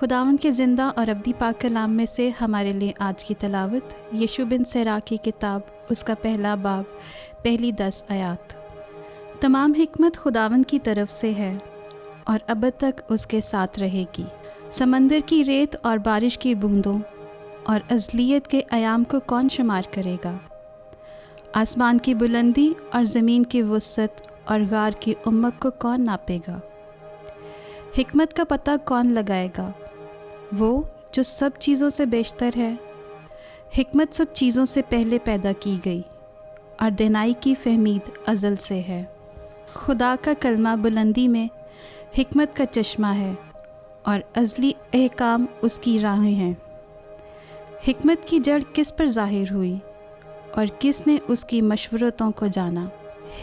خداوند کے زندہ اور ابدی پاک کلام میں سے ہمارے لیے آج کی تلاوت یشوع بن سراح کی کتاب، اس کا پہلا باب، پہلی 10 آیات۔ تمام حکمت خداوند کی طرف سے ہے اور ابد تک اس کے ساتھ رہے گی۔ سمندر کی ریت اور بارش کی بوندوں اور ازلیت کے ایام کو کون شمار کرے گا؟ آسمان کی بلندی اور زمین کی وسعت اور غار کی عمق کو کون ناپے گا؟ حکمت کا پتہ کون لگائے گا؟ وہ جو سب چیزوں سے بیشتر ہے۔ حکمت سب چیزوں سے پہلے پیدا کی گئی اور دانائی کی فہمید ازل سے ہے۔ خدا کا کلمہ بلندی میں حکمت کا چشمہ ہے اور ازلی احکام اس کی راہیں ہیں۔ حکمت کی جڑ کس پر ظاہر ہوئی اور کس نے اس کی مشورتوں کو جانا؟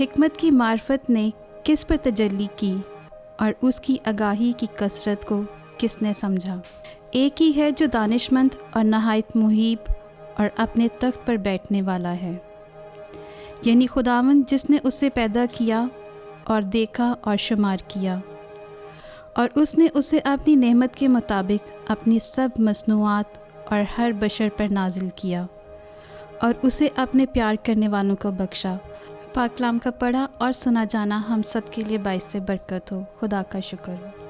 حکمت کی معرفت نے کس پر تجلی کی اور اس کی آگاہی کی کثرت کو کس نے سمجھا؟ ایک ہی ہے جو دانش مند اور نہایت محیب اور اپنے تخت پر بیٹھنے والا ہے، یعنی خداوند جس نے اسے پیدا کیا اور دیکھا اور شمار کیا، اور اس نے اسے اپنی نعمت کے مطابق اپنی سب مصنوعات اور ہر بشر پر نازل کیا اور اسے اپنے پیار کرنے والوں کو بخشا۔ پاک کلام کا پڑھا اور سنا جانا ہم سب کے لیے باعث برکت ہو۔ خدا کا شکر ہو۔